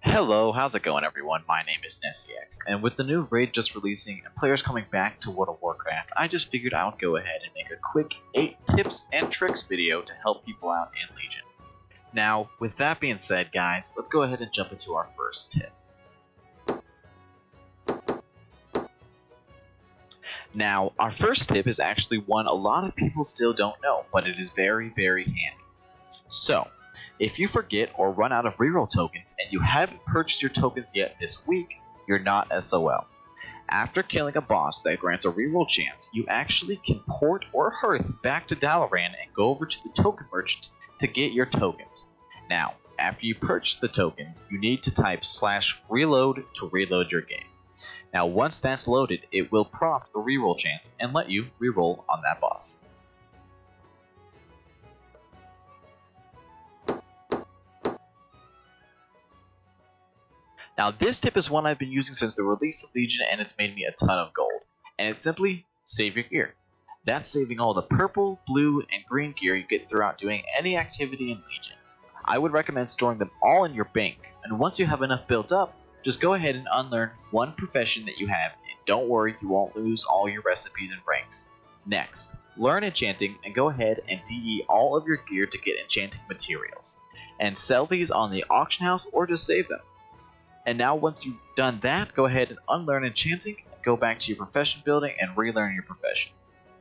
Hello, how's it going everyone? My name is NessieX, and with the new raid just releasing and players coming back to World of Warcraft, I just figured I would go ahead and make a quick 8 tips and tricks video to help people out in Legion. Now, with that being said guys, let's go ahead and jump into our first tip. Now, our first tip is actually one a lot of people still don't know, but it is very handy. So, if you forget or run out of reroll tokens and you haven't purchased your tokens yet this week, you're not SOL. After killing a boss that grants a reroll chance, you actually can port or hearth back to Dalaran and go over to the token merchant to get your tokens. Now, after you purchase the tokens, you need to type /reload to reload your game. Now once that's loaded, it will prompt the reroll chance and let you reroll on that boss. Now this tip is one I've been using since the release of Legion and it's made me a ton of gold. And it's simply save your gear. That's saving all the purple, blue, and green gear you get throughout doing any activity in Legion. I would recommend storing them all in your bank, and once you have enough built up, just go ahead and unlearn one profession that you have, and don't worry, you won't lose all your recipes and ranks. Next, learn enchanting and go ahead and DE all of your gear to get enchanting materials, and sell these on the auction house or just save them. And now once you've done that, go ahead and unlearn enchanting, and go back to your profession building and relearn your profession.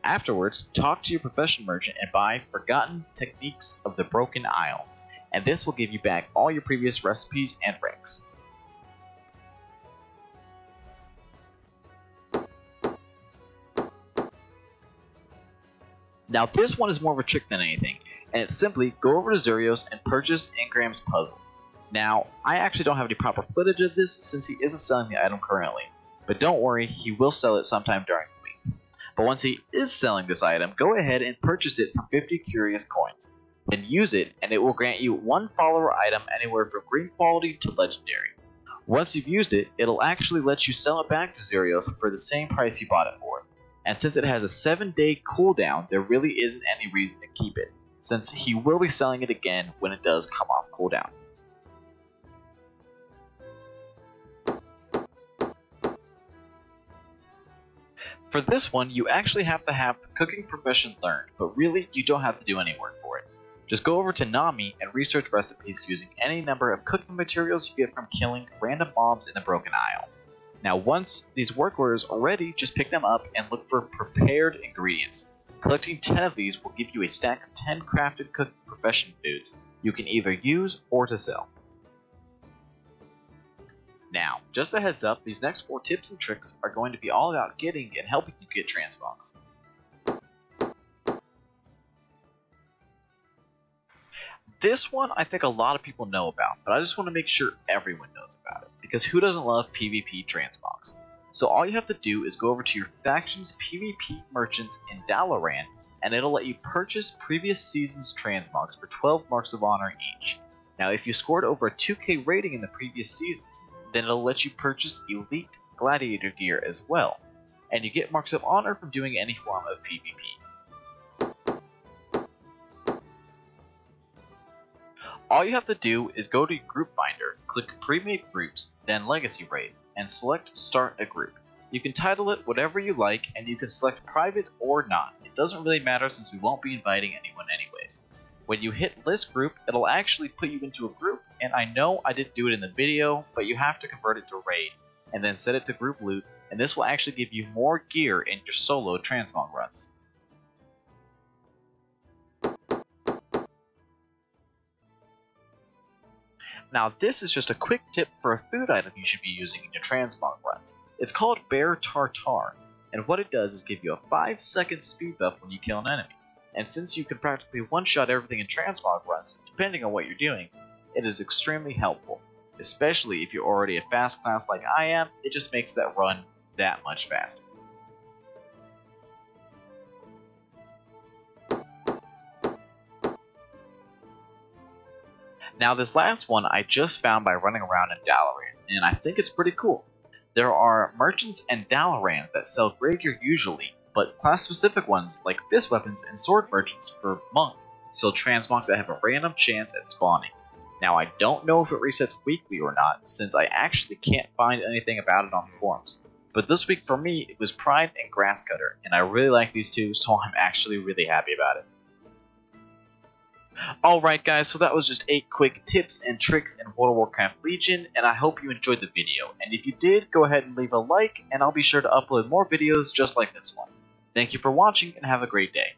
Afterwards, talk to your profession merchant and buy Forgotten Techniques of the Broken Isle, and this will give you back all your previous recipes and ranks. Now this one is more of a trick than anything, and it's simply go over to Zurios and purchase Ingram's puzzle. Now, I actually don't have any proper footage of this since he isn't selling the item currently, but don't worry, he will sell it sometime during the week. But once he is selling this item, go ahead and purchase it for 50 curious coins. Then use it, and it will grant you one follower item anywhere from green quality to legendary. Once you've used it, it'll actually let you sell it back to Zurios for the same price you bought it for. And since it has a 7-day cooldown, there really isn't any reason to keep it, since he will be selling it again when it does come off cooldown. For this one, you actually have to have the cooking profession learned, but really you don't have to do any work for it. Just go over to Nami and research recipes using any number of cooking materials you get from killing random mobs in the Broken Isle. Now once these work orders are ready, just pick them up and look for prepared ingredients. Collecting 10 of these will give you a stack of 10 crafted cooking profession foods you can either use or to sell. Now, just a heads up, these next 4 tips and tricks are going to be all about getting and helping you get transmogs. This one I think a lot of people know about, but I just want to make sure everyone knows about it, because who doesn't love PvP transmogs? So all you have to do is go over to your faction's PvP merchants in Dalaran, and it'll let you purchase previous season's transmogs for 12 marks of honor each. Now if you scored over a 2k rating in the previous seasons, then it'll let you purchase Elite Gladiator gear as well, and you get marks of honor from doing any form of PvP. All you have to do is go to Group Finder, click Pre-made Groups, then Legacy Raid, and select Start a Group. You can title it whatever you like, and you can select Private or not. It doesn't really matter since we won't be inviting anyone anyways. When you hit List Group, it'll actually put you into a group, and I know I didn't do it in the video, but you have to convert it to Raid, and then set it to Group Loot, and this will actually give you more gear in your solo transmog runs. Now this is just a quick tip for a food item you should be using in your transmog runs. It's called Bear Tartar, and what it does is give you a 5-second speed buff when you kill an enemy. And since you can practically one-shot everything in transmog runs, depending on what you're doing, it is extremely helpful. Especially if you're already a fast class like I am, it just makes that run that much faster. Now this last one I just found by running around in Dalaran, and I think it's pretty cool. There are merchants and Dalarans that sell grey gear usually, but class-specific ones like fist weapons and sword merchants for monk sell transmogs that have a random chance at spawning. Now I don't know if it resets weekly or not, since I actually can't find anything about it on the forums. But this week for me, it was Pride and Grasscutter, and I really like these two, so I'm actually really happy about it. Alright guys, so that was just 8 quick tips and tricks in World of Warcraft Legion, and I hope you enjoyed the video. And if you did, go ahead and leave a like, and I'll be sure to upload more videos just like this one. Thank you for watching, and have a great day.